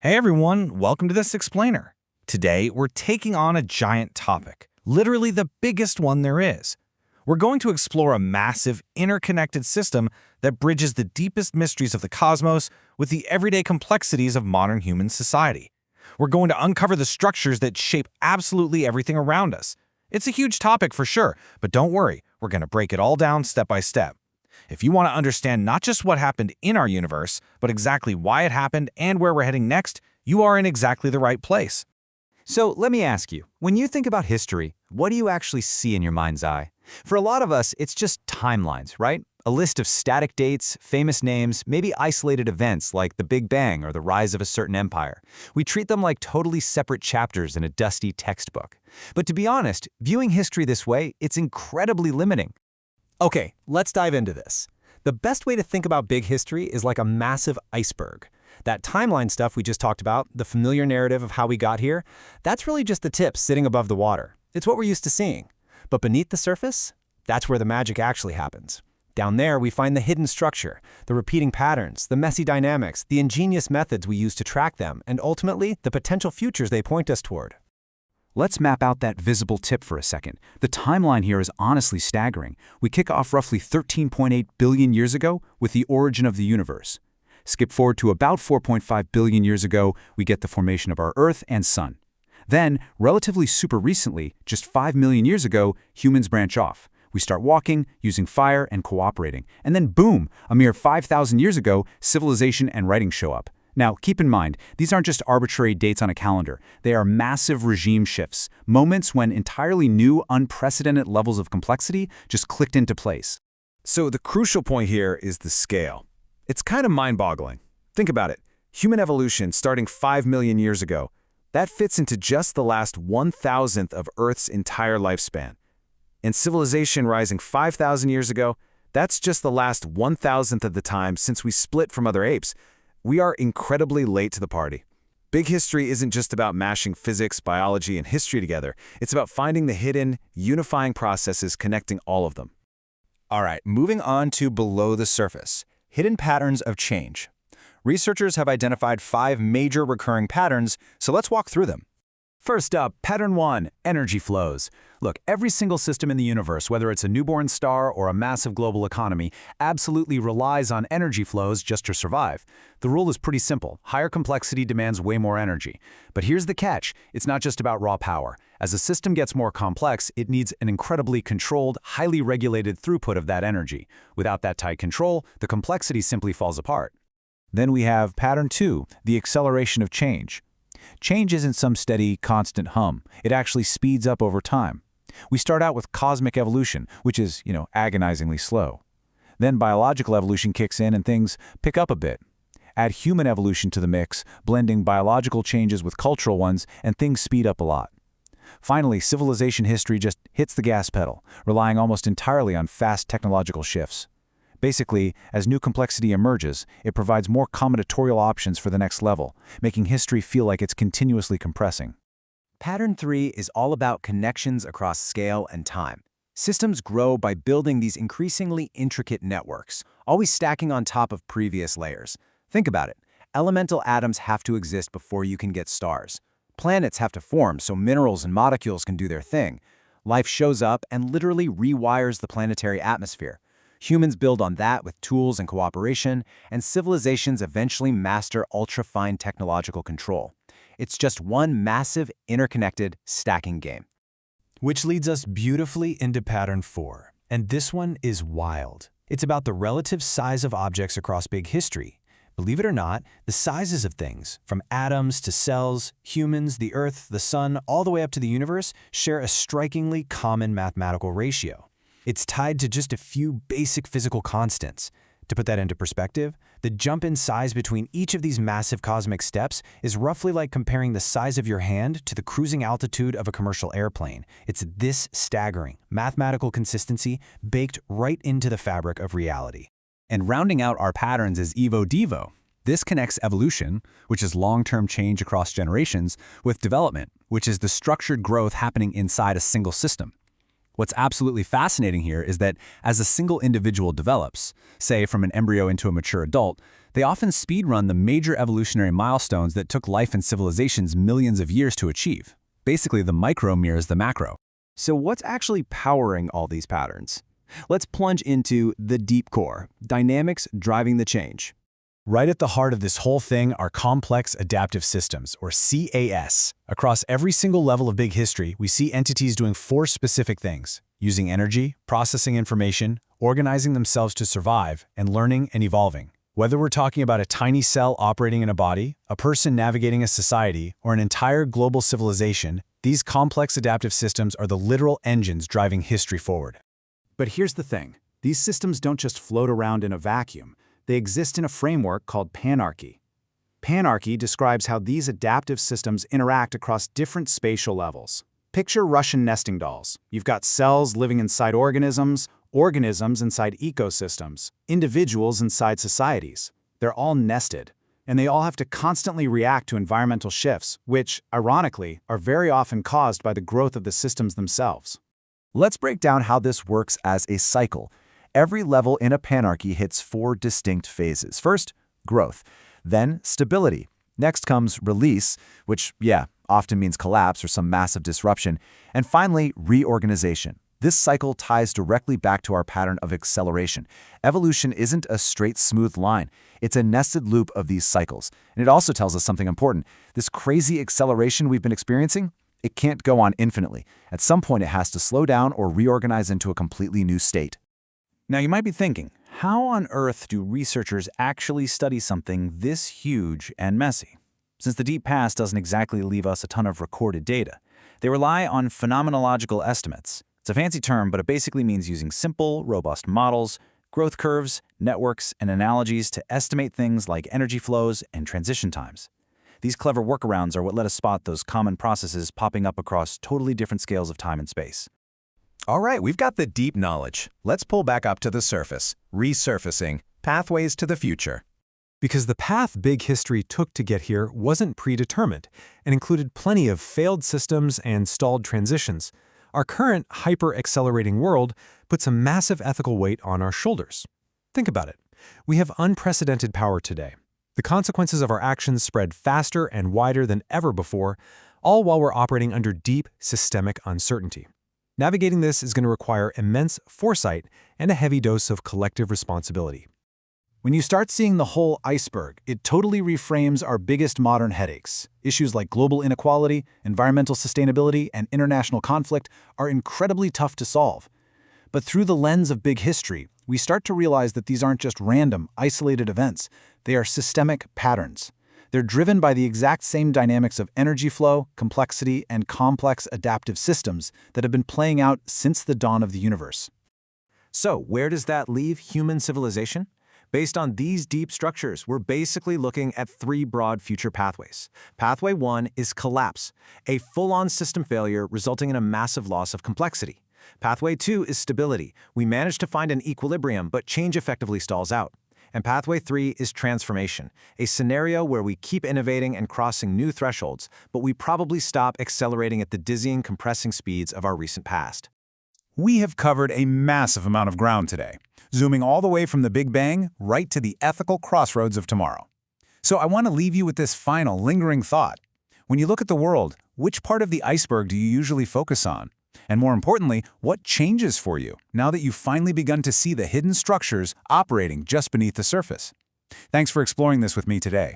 Hey everyone, welcome to this explainer. Today, we're taking on a giant topic, literally the biggest one there is. We're going to explore a massive, interconnected system that bridges the deepest mysteries of the cosmos with the everyday complexities of modern human society. We're going to uncover the structures that shape absolutely everything around us. It's a huge topic for sure, but don't worry, we're going to break it all down step by step. If you want to understand not just what happened in our universe, but exactly why it happened and where we're heading next, you are in exactly the right place. So let me ask you, when you think about history, what do you actually see in your mind's eye? For a lot of us, it's just timelines, right? A list of static dates, famous names, maybe isolated events like the Big Bang or the rise of a certain empire. We treat them like totally separate chapters in a dusty textbook. But to be honest, viewing history this way, it's incredibly limiting. Okay, let's dive into this. The best way to think about big history is like a massive iceberg. That timeline stuff we just talked about, the familiar narrative of how we got here, that's really just the tip sitting above the water. It's what we're used to seeing. But beneath the surface, that's where the magic actually happens. Down there, we find the hidden structure, the repeating patterns, the messy dynamics, the ingenious methods we use to track them, and ultimately, the potential futures they point us toward. Let's map out that visible tip for a second. The timeline here is honestly staggering. We kick off roughly 13.8 billion years ago with the origin of the universe. Skip forward to about 4.5 billion years ago, we get the formation of our Earth and Sun. Then, relatively super recently, just 5 million years ago, humans branch off. We start walking, using fire, and cooperating. And then boom, a mere 5,000 years ago, civilization and writing show up. Now, keep in mind, these aren't just arbitrary dates on a calendar. They are massive regime shifts, moments when entirely new, unprecedented levels of complexity just clicked into place. So the crucial point here is the scale. It's kind of mind-boggling. Think about it. Human evolution starting 5 million years ago, that fits into just the last 1,000th of Earth's entire lifespan. And civilization rising 5,000 years ago, that's just the last 1,000th of the time since we split from other apes. We are incredibly late to the party. Big history isn't just about mashing physics, biology, and history together. It's about finding the hidden, unifying processes connecting all of them. All right, moving on to below the surface, hidden patterns of change. Researchers have identified 5 major recurring patterns, so let's walk through them. First up, pattern 1, energy flows. Look, every single system in the universe, whether it's a newborn star or a massive global economy, absolutely relies on energy flows just to survive. The rule is pretty simple. Higher complexity demands way more energy. But here's the catch. It's not just about raw power. As a system gets more complex, it needs an incredibly controlled, highly regulated throughput of that energy. Without that tight control, the complexity simply falls apart. Then we have pattern 2, the acceleration of change. Change isn't some steady, constant hum. It actually speeds up over time. We start out with cosmic evolution, which is, agonizingly slow. Then biological evolution kicks in and things pick up a bit. Add human evolution to the mix, blending biological changes with cultural ones, and things speed up a lot. Finally, civilization history just hits the gas pedal, relying almost entirely on fast technological shifts. Basically, as new complexity emerges, it provides more combinatorial options for the next level, making history feel like it's continuously compressing. Pattern 3 is all about connections across scale and time. Systems grow by building these increasingly intricate networks, always stacking on top of previous layers. Think about it. Elemental atoms have to exist before you can get stars. Planets have to form so minerals and molecules can do their thing. Life shows up and literally rewires the planetary atmosphere. Humans build on that with tools and cooperation, and civilizations eventually master ultra-fine technological control. It's just one massive, interconnected, stacking game. Which leads us beautifully into pattern 4. And this one is wild. It's about the relative size of objects across big history. Believe it or not, the sizes of things, from atoms to cells, humans, the Earth, the Sun, all the way up to the universe, share a strikingly common mathematical ratio. It's tied to just a few basic physical constants. To put that into perspective, the jump in size between each of these massive cosmic steps is roughly like comparing the size of your hand to the cruising altitude of a commercial airplane. It's this staggering mathematical consistency baked right into the fabric of reality. And rounding out our patterns is Evo-Devo. This connects evolution, which is long-term change across generations, with development, which is the structured growth happening inside a single system. What's absolutely fascinating here is that as a single individual develops, say from an embryo into a mature adult, They often speedrun the major evolutionary milestones that took life and civilizations millions of years to achieve. Basically, the micro mirrors the macro. So what's actually powering all these patterns? Let's plunge into the deep core, dynamics driving the change. Right at the heart of this whole thing are complex adaptive systems, or CAS. Across every single level of big history, we see entities doing 4 specific things: using energy, processing information, organizing themselves to survive, and learning and evolving. Whether we're talking about a tiny cell operating in a body, a person navigating a society, or an entire global civilization, these complex adaptive systems are the literal engines driving history forward. But here's the thing. These systems don't just float around in a vacuum. They exist in a framework called panarchy. Panarchy describes how these adaptive systems interact across different spatial levels. Picture Russian nesting dolls. You've got cells living inside organisms, organisms inside ecosystems, individuals inside societies. They're all nested, and they all have to constantly react to environmental shifts, which, ironically, are very often caused by the growth of the systems themselves. Let's break down how this works as a cycle. Every level in a panarchy hits 4 distinct phases. First, growth. Then, stability. Next comes release, which, often means collapse or some massive disruption. And finally, reorganization. This cycle ties directly back to our pattern of acceleration. Evolution isn't a straight, smooth line. It's a nested loop of these cycles. And it also tells us something important. This crazy acceleration we've been experiencing, it can't go on infinitely. At some point, it has to slow down or reorganize into a completely new state. Now you might be thinking, how on earth do researchers actually study something this huge and messy? Since the deep past doesn't exactly leave us a ton of recorded data, they rely on phenomenological estimates. It's a fancy term, but it basically means using simple, robust models, growth curves, networks, and analogies to estimate things like energy flows and transition times. These clever workarounds are what let us spot those common processes popping up across totally different scales of time and space. All right, we've got the deep knowledge. Let's pull back up to the surface. Resurfacing. Pathways to the future. Because the path big history took to get here wasn't predetermined and included plenty of failed systems and stalled transitions, our current hyper-accelerating world puts a massive ethical weight on our shoulders. Think about it. We have unprecedented power today. The consequences of our actions spread faster and wider than ever before, all while we're operating under deep systemic uncertainty. Navigating this is going to require immense foresight and a heavy dose of collective responsibility. When you start seeing the whole iceberg, it totally reframes our biggest modern headaches. Issues like global inequality, environmental sustainability, and international conflict are incredibly tough to solve. But through the lens of big history, we start to realize that these aren't just random, isolated events. They are systemic patterns. They're driven by the exact same dynamics of energy flow, complexity, and complex adaptive systems that have been playing out since the dawn of the universe. So, where does that leave human civilization? Based on these deep structures, we're basically looking at 3 broad future pathways. Pathway 1 is collapse, a full-on system failure resulting in a massive loss of complexity. Pathway 2 is stability. We manage to find an equilibrium, but change effectively stalls out. And pathway 3 is transformation, a scenario where we keep innovating and crossing new thresholds, but we probably stop accelerating at the dizzying, compressing speeds of our recent past. We have covered a massive amount of ground today, zooming all the way from the Big Bang right to the ethical crossroads of tomorrow. So I want to leave you with this final, lingering thought. When you look at the world, which part of the iceberg do you usually focus on? And more importantly, what changes for you now that you've finally begun to see the hidden structures operating just beneath the surface? Thanks for exploring this with me today.